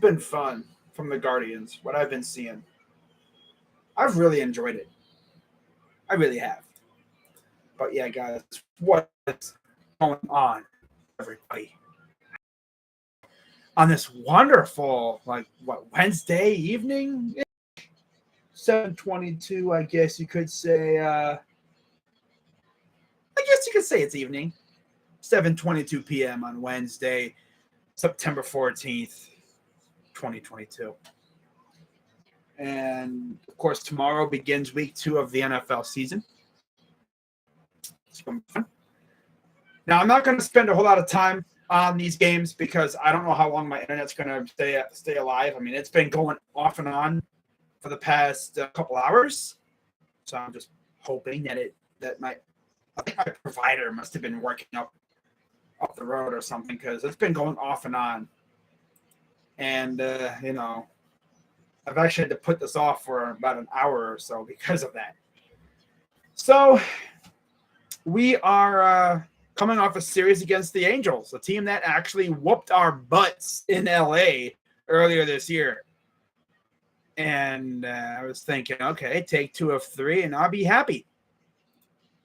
been fun from the Guardians, what I've been seeing. I've really enjoyed it. I really have. But yeah, guys, what's going on, everybody? On this wonderful, Wednesday evening? 7:22, I guess you could say. I guess you could say it's evening. 7:22 p.m. on Wednesday, September 14th, 2022. And of course, tomorrow begins week 2 of the NFL season. It's going to be fun. Now, I'm not going to spend a whole lot of time on these games because I don't know how long my internet's going to stay alive. I mean, it's been going off and on for the past couple hours. So I'm just hoping that my provider must have been working up the road or something, because it's been going off and on. And, I've actually had to put this off for about an hour or so because of that. So we are coming off a series against the Angels, a team that actually whooped our butts in LA earlier this year. And I was thinking, okay, take 2 of 3 and I'll be happy.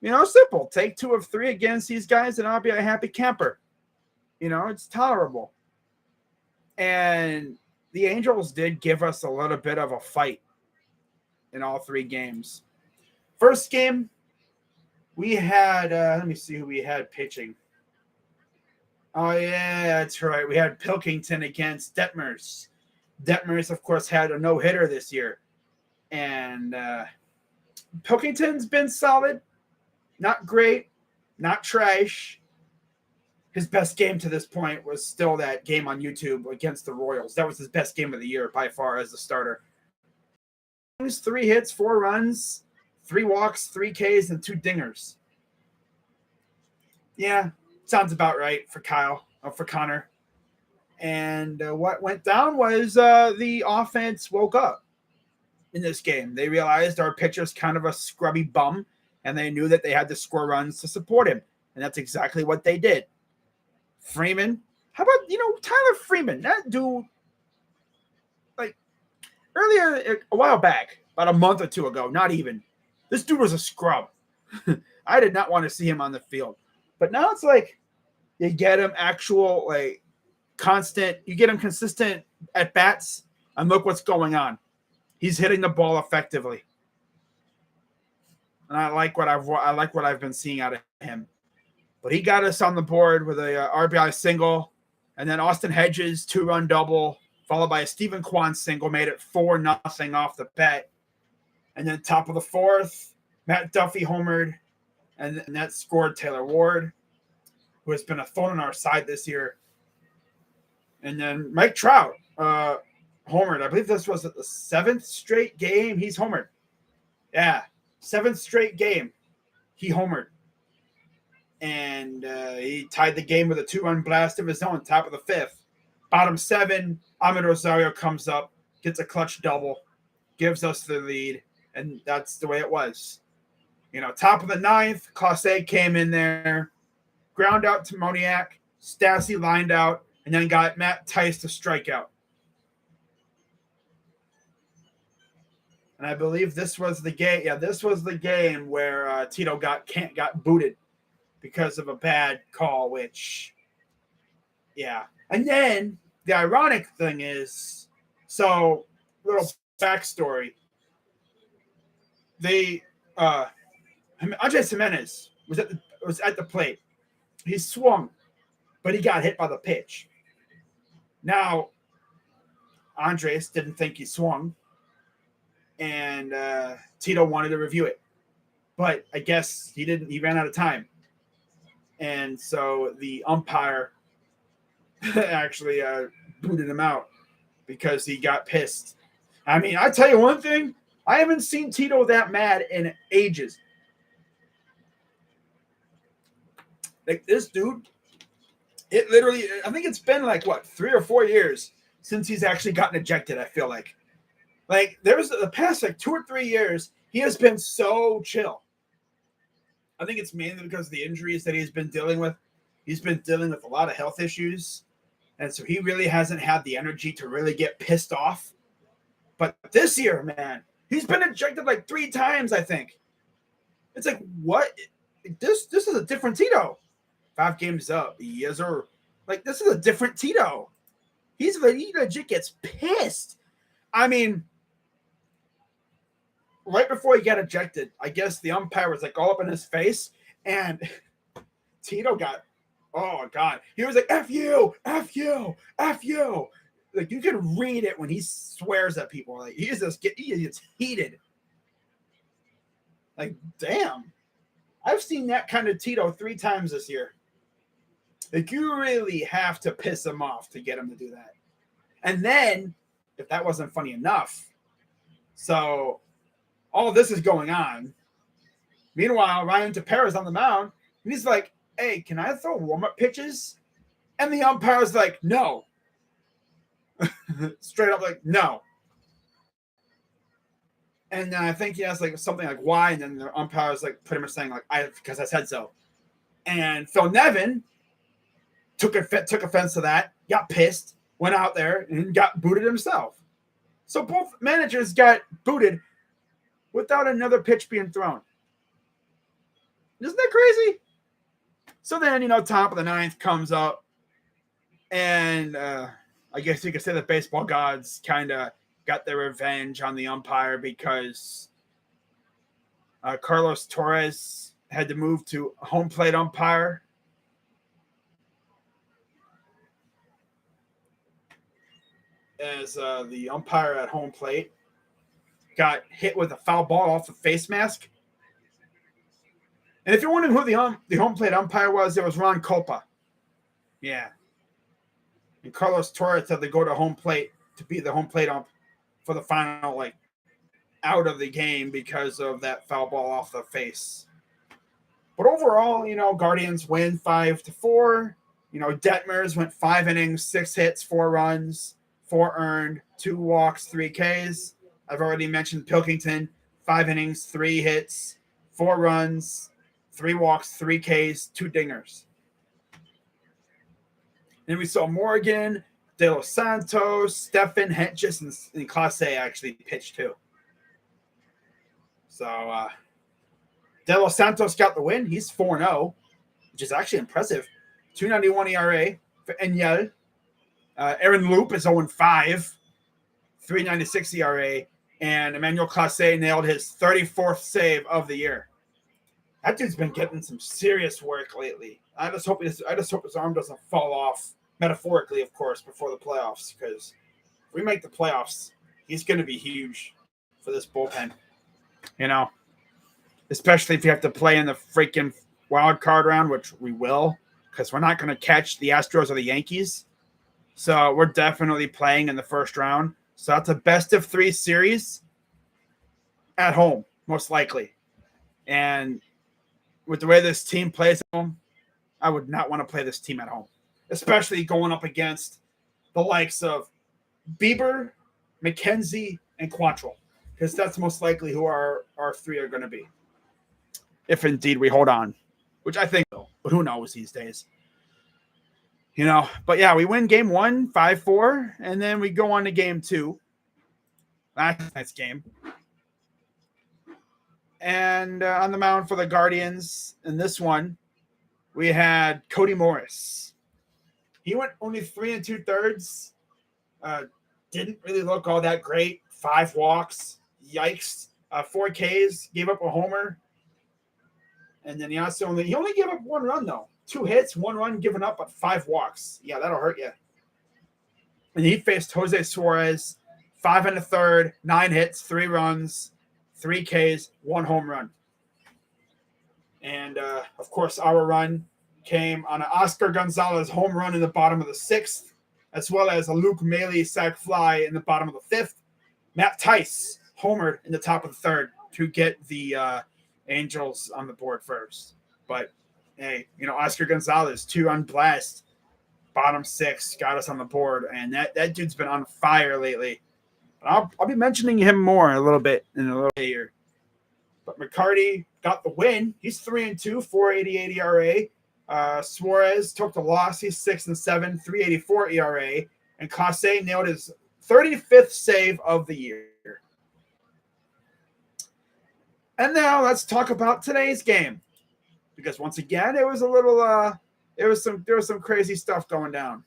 Simple. Take 2 of 3 against these guys and I'll be a happy camper. It's tolerable. And the Angels did give us a little bit of a fight in all 3 games. First game, we had, let me see who we had pitching. Oh, yeah, that's right. We had Pilkington against Detmers. Detmers, of course, had a no-hitter this year. And Pilkington's been solid. Not great. Not trash. His best game to this point was still that game on YouTube against the Royals. That was his best game of the year by far as a starter. 3 hits, 4 runs, 3 walks, 3 Ks, and 2 dingers. Yeah, sounds about right for Connor. And what went down was the offense woke up in this game. They realized our pitcher's kind of a scrubby bum, and they knew that they had to score runs to support him. And that's exactly what they did. Freeman. How about, Tyler Freeman? That dude, earlier, a while back, about a month or 2 ago, not even, this dude was a scrub. I did not want to see him on the field. But now it's you get him actual, you get him consistent at bats, and look what's going on. He's hitting the ball effectively. And I like what I've been seeing out of him. But he got us on the board with a RBI single, and then Austin Hedges 2-run double, followed by a Stephen Kwan single, made it 4-0 off the bat. And then top of the 4th, Matt Duffy homered, and that scored Taylor Ward, who has been a thorn in our side this year. And then Mike Trout homered. I believe this was the 7th straight game he's homered. Yeah, 7th straight game he homered. And he tied the game with a 2-run blast of his own, top of the 5th. Bottom 7, Ahmed Rosario comes up, gets a clutch double, gives us the lead, and that's the way it was. Top of the 9th, Clase came in there, ground out to Moniak, Stassi lined out, and then got Matt Tice to strike out. And I believe this was the game. Yeah, this was the game where Tito got booted because of a bad call, which, yeah. And then the ironic thing is, so little backstory. Andres Jimenez was at the plate. He swung, but he got hit by the pitch. Now, Andres didn't think he swung, and Tito wanted to review it. But I guess he didn't. He ran out of time. And so the umpire actually booted him out because he got pissed. I mean, I tell you one thing. I haven't seen Tito that mad in ages. This dude, it literally, I think it's been 3 or 4 years since he's actually gotten ejected, I feel like. There was the past 2 or 3 years, he has been so chill. I think it's mainly because of the injuries that he's been dealing with. He's been dealing with a lot of health issues. And so he really hasn't had the energy to really get pissed off. But this year, man, he's been ejected like 3 times, I think. It's like, what? This is a different Tito. 5 games up. Yes, sir. Like, this is a different Tito. He legit gets pissed. I mean, right before he got ejected, I guess the umpire was like all up in his face, and Tito got, oh God, he was like, F you, F you, F you. Like, you can read it when he swears at people. Like, he gets heated. Like, damn. I've seen that kind of Tito 3 times this year. Like, you really have to piss him off to get him to do that. And then, if that wasn't funny enough, so all this is going on. Meanwhile, Ryan Tepera's on the mound, and he's like, hey, can I throw warm-up pitches? And the umpire's like, no. Straight up like, no. And then I think he has like something like why, and then the umpire's like pretty much saying like, because I said so. And Phil Nevin took offense to that, got pissed, went out there, and got booted himself. So both managers got booted without another pitch being thrown. Isn't that crazy? So then, top of the 9th comes up, and I guess you could say the baseball gods kind of got their revenge on the umpire because Carlos Torres had to move to home plate umpire. As the umpire at home plate got hit with a foul ball off the face mask. And if you're wondering who the home plate umpire was, it was Ron Culpa. Yeah. And Carlos Torres had to go to home plate to be the home plate ump for the final, out of the game because of that foul ball off the face. But overall, Guardians win 5-4. Detmers went 5 innings, 6 hits, 4 runs, 4 earned, 2 walks, 3 Ks. I've already mentioned Pilkington, 5 innings, 3 hits, 4 runs, 3 walks, 3 Ks, 2 dingers. Then we saw Morgan, De Los Santos, Stefan Hentges, and Clase actually pitched too. So De Los Santos got the win. He's 4-0, which is actually impressive. 2.91 ERA for Enyel. Aaron Loop is 0-5, 3.96 ERA, and Emmanuel Clase nailed his 34th save of the year. That dude's been getting some serious work lately. I just hope his arm doesn't fall off, metaphorically, of course, before the playoffs, because if we make the playoffs, he's going to be huge for this bullpen. Especially if you have to play in the freaking wild card round, which we will, because we're not going to catch the Astros or the Yankees. So we're definitely playing in the first round. So that's a best of 3 series at home, most likely. And with the way this team plays at home, I would not want to play this team at home, especially going up against the likes of Bieber, McKenzie, and Quantrill, because that's most likely who our 3 are going to be. If indeed we hold on, which I think so, but who knows these days. But yeah, we win game 1, 5-4, and then we go on to game 2. Last night's game. And on the mound for the Guardians in this one, we had Cody Morris. He went only 3 2/3. Didn't really look all that great. 5 walks. Yikes. 4 Ks. Gave up a homer. And then he only gave up 1 run, though. 2 hits, 1 run given up, but 5 walks. Yeah, that'll hurt you. And he faced Jose Suarez, 5 1/3, 9 hits, 3 runs, 3 Ks, 1 home run. And, of course, our run came on an Oscar Gonzalez home run in the bottom of the 6th, as well as a Luke Maley sac fly in the bottom of the 5th. Matt Tice homered in the top of the 3rd to get the Angels on the board first. But, hey, Oscar Gonzalez, 2 on blast, bottom 6, got us on the board. And that dude's been on fire lately. I'll be mentioning him more a little bit in a little bit here. But McCarty got the win. He's 3-2, 4.88 ERA. Suarez took the loss. He's 6-7, 3.84 ERA. And Clase nailed his 35th save of the year. And now let's talk about today's game. Because once again, it was a little there was some crazy stuff going down.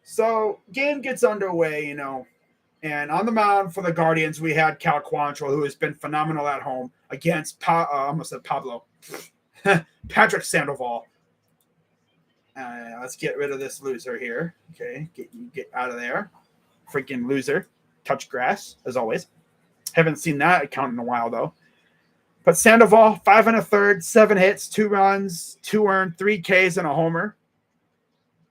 So game gets underway, and on the mound for the Guardians, we had Cal Quantrill, who has been phenomenal at home against almost said Pablo. Patrick Sandoval. Let's get rid of this loser here. Okay, get out of there. Freaking loser. Touch grass, as always. Haven't seen that account in a while, though. But Sandoval, 5 1/3, 7 hits, 2 runs, 2 earned, 3 Ks, and a homer.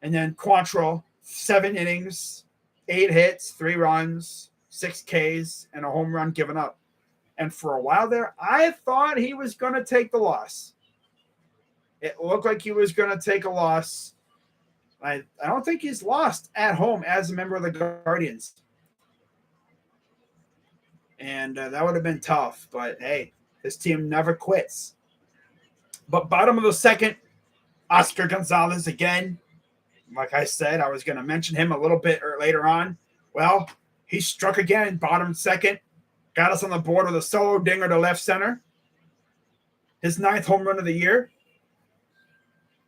And then Quantrill, 7 innings, 8 hits, 3 runs, 6 Ks, and a home run given up. And for a while there, I thought he was going to take the loss. It looked like he was going to take a loss. I don't think he's lost at home as a member of the Guardians. And that would have been tough. But, hey, his team never quits. But bottom of the second, Oscar Gonzalez again. Like I said, I was going to mention him a little bit later on. Well, he struck again, bottom second. Got us on the board with a solo dinger to left center. His 9th home run of the year.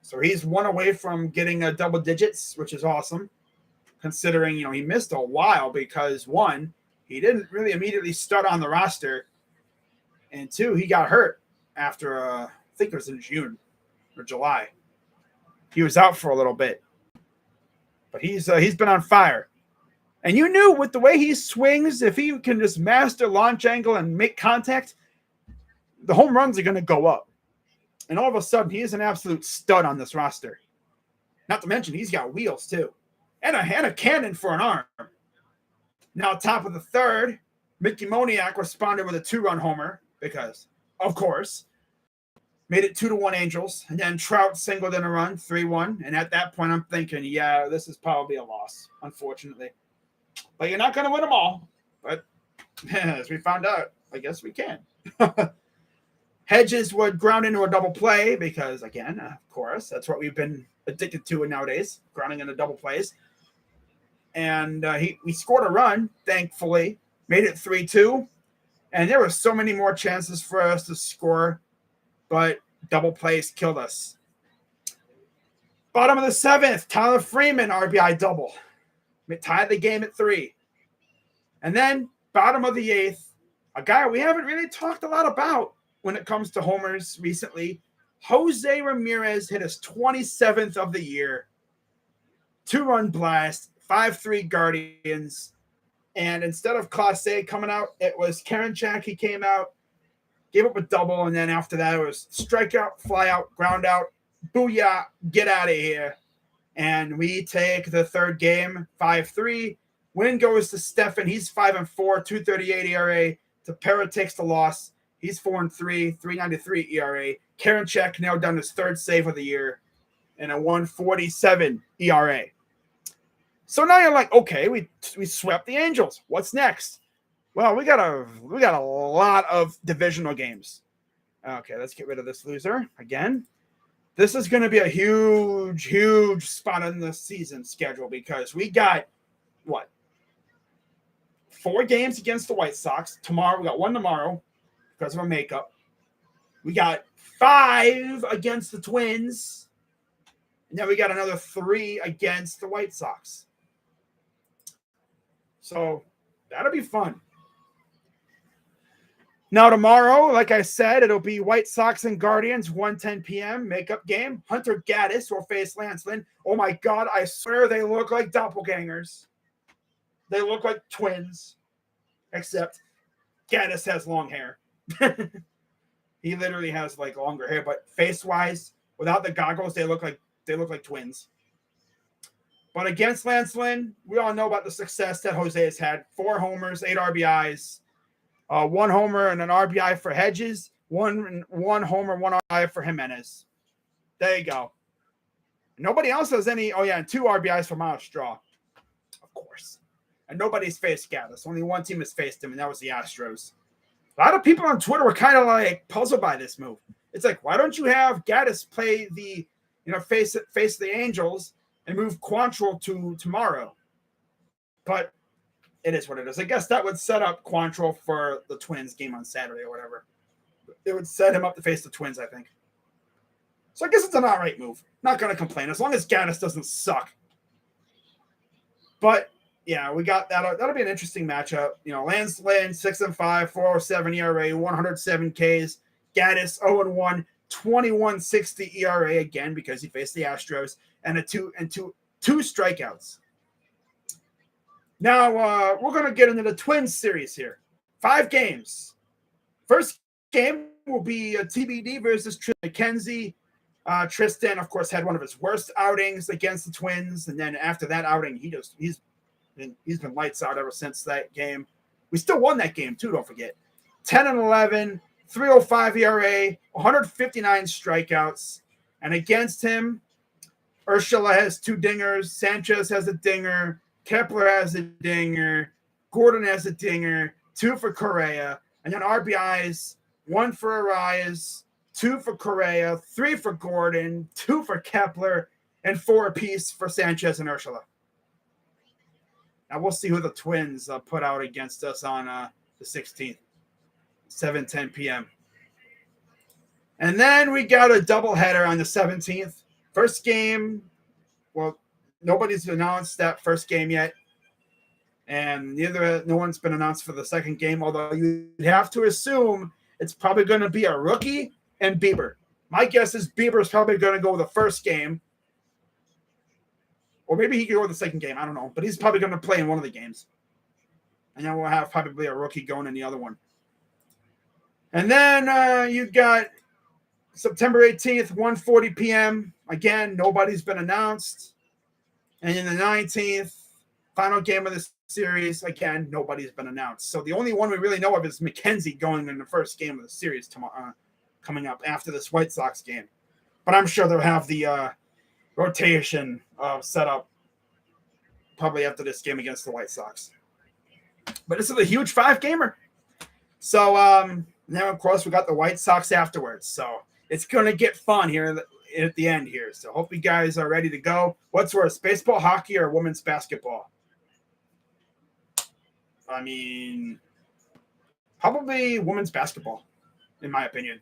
So he's 1 away from getting double digits, which is awesome. Considering, he missed a while because 1, he didn't really immediately start on the roster. And 2, he got hurt after, I think it was in June or July. He was out for a little bit. But he's been on fire. And you knew with the way he swings, if he can just master launch angle and make contact, the home runs are going to go up. And all of a sudden, he is an absolute stud on this roster. Not to mention, he's got wheels, too. And a cannon for an arm. Now, top of the third, Mickey Moniak responded with a 2-run homer because, of course, made it 2-1 Angels. And then Trout singled in a run, 3-1. And at that point, I'm thinking, yeah, this is probably a loss, unfortunately. But you're not going to win them all. But as we found out, I guess we can. Hedges would ground into a double play because, again, of course, that's what we've been addicted to nowadays, grounding into double plays. And we scored a run, thankfully, made it 3-2. And there were so many more chances for us to score, but double plays killed us. Bottom of the 7th, Tyler Freeman, RBI double. We tied the game at 3. And then bottom of the 8th, a guy we haven't really talked a lot about when it comes to homers recently, Jose Ramirez hit his 27th of the year. 2-run blast, 5-3 Guardians. And instead of Clase coming out, it was Karinchak. He came out, gave up a double, and then after that it was strikeout, fly out, ground out, booyah, get out of here. And we take the third game, 5-3. Win goes to Stefan. He's 5-4, 2.38 ERA. Tepera takes the loss. He's 4-3, 3.93 ERA. Karinchak nailed down his 3rd save of the year and a 1.47 ERA. So now you're like, okay, we swept the Angels. What's next? Well, we got a lot of divisional games. Okay, let's get rid of this loser again. This is going to be a huge, huge spot in the season schedule because we got, 4 games against the White Sox. Tomorrow, we got 1 tomorrow because of a makeup. We got 5 against the Twins. And then we got another 3 against the White Sox. So that'll be fun. Now tomorrow, like I said, it'll be White Sox and Guardians, 1:10 p.m. makeup game. Hunter Gaddis will face Lance Lynn. Oh my God, I swear they look like doppelgangers. They look like twins, except Gaddis has long hair. He literally has like longer hair, but face-wise, without the goggles, they look like twins. But against Lance Lynn, we all know about the success that Jose has had. 4 homers, 8 RBIs. 1 homer and an RBI for Hedges. One homer, 1 RBI for Jimenez. There you go. Nobody else has any. Oh, yeah, and 2 RBIs for Miles Straw. Of course. And nobody's faced Gaddis. Only one team has faced him, and that was the Astros. A lot of people on Twitter were kind of like puzzled by this move. It's like, why don't you have Gaddis play the, face the Angels and move Quantrill to tomorrow? But it is what it is. I guess that would set up Quantrill for the Twins game on Saturday or whatever. It would set him up to face the Twins, I think. So I guess it's an all right move. Not going to complain as long as Gaddis doesn't suck. But yeah, we got that. That'll be an interesting matchup. Lance Lynn, 6-5, 4.07 ERA, 107 Ks. Gaddis, 0-1, 21.60 ERA again because he faced the Astros and two strikeouts. Now we're going to get into the Twins series here. 5 games. First game will be a TBD versus Tristan McKenzie. Tristan, of course, had one of his worst outings against the Twins, and then after that outing, he's been lights out ever since that game. We still won that game too. Don't forget, 10-11, 3.05 ERA, 159 strikeouts, and against him, Urshela has 2 dingers, Sanchez has a dinger, Kepler has a dinger, Gordon has a dinger, 2 for Correa, and then RBIs, 1 for Arias, 2 for Correa, 3 for Gordon, 2 for Kepler, and 4 apiece for Sanchez and Urshela. Now we'll see who the Twins put out against us on the 16th, 7:10 p.m. And then we got a doubleheader on the 17th. First game, well, nobody's announced that first game yet. And no one's been announced for the second game, although you'd have to assume it's probably going to be a rookie and Bieber. My guess is Bieber's probably going to go the first game. Or maybe he could go the second game. I don't know. But he's probably going to play in one of the games. And then we'll have probably a rookie going in the other one. And then you got September 18th, 1:40 p.m. Again, nobody's been announced. And in the 19th, final game of the series, again, nobody's been announced. So the only one we really know of is McKenzie going in the first game of the series tomorrow, coming up after this White Sox game. But I'm sure they'll have the rotation set up probably after this game against the White Sox. But this is a huge 5-gamer. So now, of course, we got the White Sox afterwards. So it's going to get fun here at the end here. So hope you guys are ready to go. What's worse, baseball, hockey, or women's basketball? I mean, probably women's basketball, in my opinion.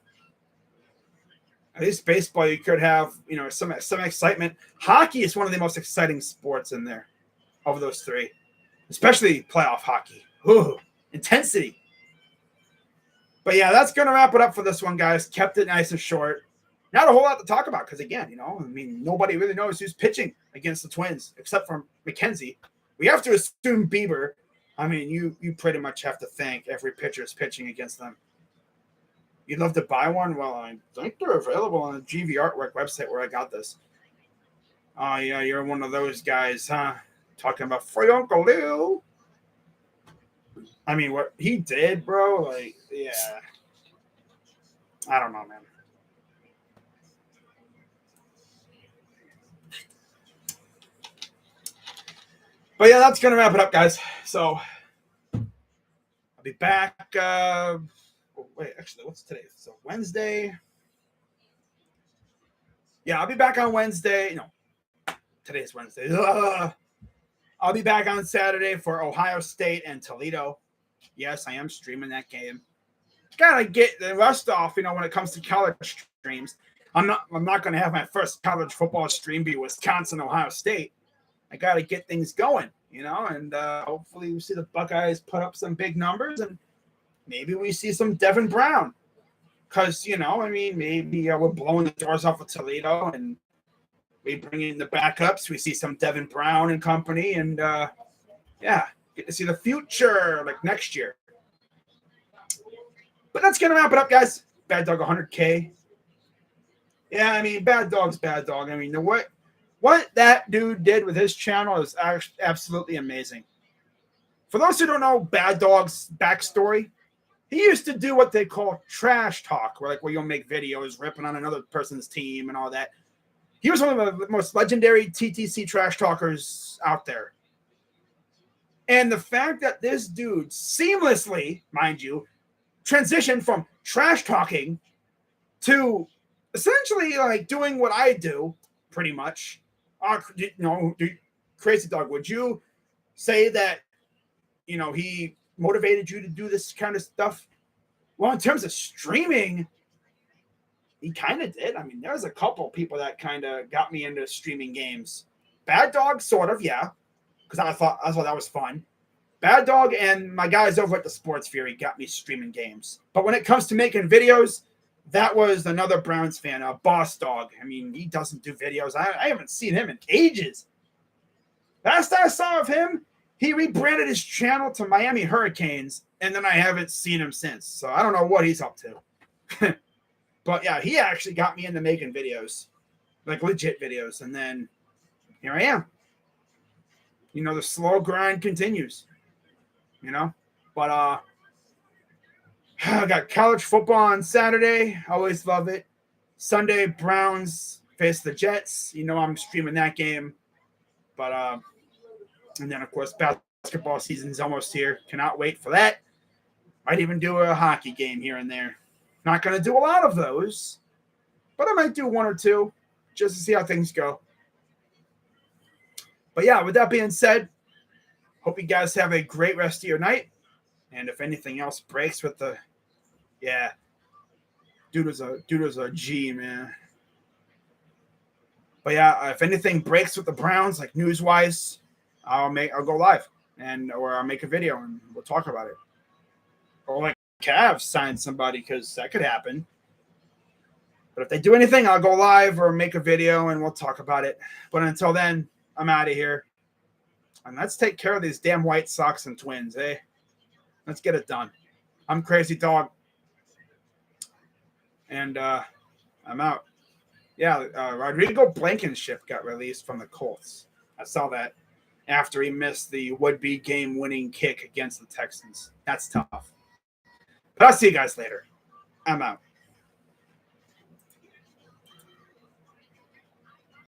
At least baseball, you could have, some excitement. Hockey is one of the most exciting sports in there of those 3, especially playoff hockey. Ooh, intensity. But yeah, that's going to wrap it up for this one, guys. Kept it nice and short. Not a whole lot to talk about because, again, nobody really knows who's pitching against the Twins except for McKenzie. We have to assume Bieber. I mean, you pretty much have to thank every pitcher is pitching against them. You'd love to buy one? Well, I think they're available on the GV Artwork website where I got this. Oh, yeah, you're one of those guys, huh? Talking about free Uncle Lou. I mean, what he did, bro, like, yeah. I don't know, man. But yeah, that's going to wrap it up, guys. So I'll be back. Actually, what's today? So Wednesday. Yeah, I'll be back on Wednesday. No, today's Wednesday. I'll be back on Saturday for Ohio State and Toledo. Yes, I am streaming that game. Gotta get the rust off, when it comes to college streams. I'm not going to have my first college football stream be Wisconsin, Ohio State. I got to get things going, and hopefully we see the Buckeyes put up some big numbers and maybe we see some Devin Brown because, maybe we're blowing the doors off of Toledo and we bring in the backups. We see some Devin Brown and company and, get to see the future like next year. But that's going to wrap it up, guys. Bad Dog 100K. Yeah, Bad Dog's Bad Dog. What that dude did with his channel is absolutely amazing. For those who don't know Bad Dog's backstory, he used to do what they call trash talk, where you'll make videos ripping on another person's team and all that. He was one of the most legendary TTC trash talkers out there. And the fact that this dude seamlessly, mind you, transitioned from trash talking to essentially like doing what I do, pretty much. Crazy Dog, would you say that, he motivated you to do this kind of stuff? Well, in terms of streaming, he kind of did. I mean, there's a couple people that kind of got me into streaming games. Bad Dog, sort of, yeah, because I thought that was fun. Bad Dog and my guys over at the Sports Fury got me streaming games. But when it comes to making videos, that was another Browns fan, Boss Dog. I mean, he doesn't do videos. I haven't seen him in ages. Last I saw of him, he rebranded his channel to Miami Hurricanes, and then I haven't seen him since. So I don't know what he's up to. But yeah, he actually got me into making videos, like legit videos. And then here I am. The slow grind continues, But I got college football on Saturday. Always love it. Sunday, Browns face the Jets. I'm streaming that game. But and then, of course, basketball season's almost here. Cannot wait for that. Might even do a hockey game here and there. Not going to do a lot of those, but I might do one or two just to see how things go. But yeah, with that being said, hope you guys have a great rest of your night. And if anything else breaks with dude is a G, man. But yeah, if anything breaks with the Browns, like news-wise, I'll go live or I'll make a video and we'll talk about it. Or like Cavs sign somebody, because that could happen. But if they do anything, I'll go live or make a video and we'll talk about it. But until then, I'm out of here. And let's take care of these damn White Sox and Twins, eh? Let's get it done. I'm Crazy Dog. And I'm out. Yeah, Rodrigo Blankenship got released from the Colts. I saw that after he missed the would-be game-winning kick against the Texans. That's tough. But I'll see you guys later. I'm out.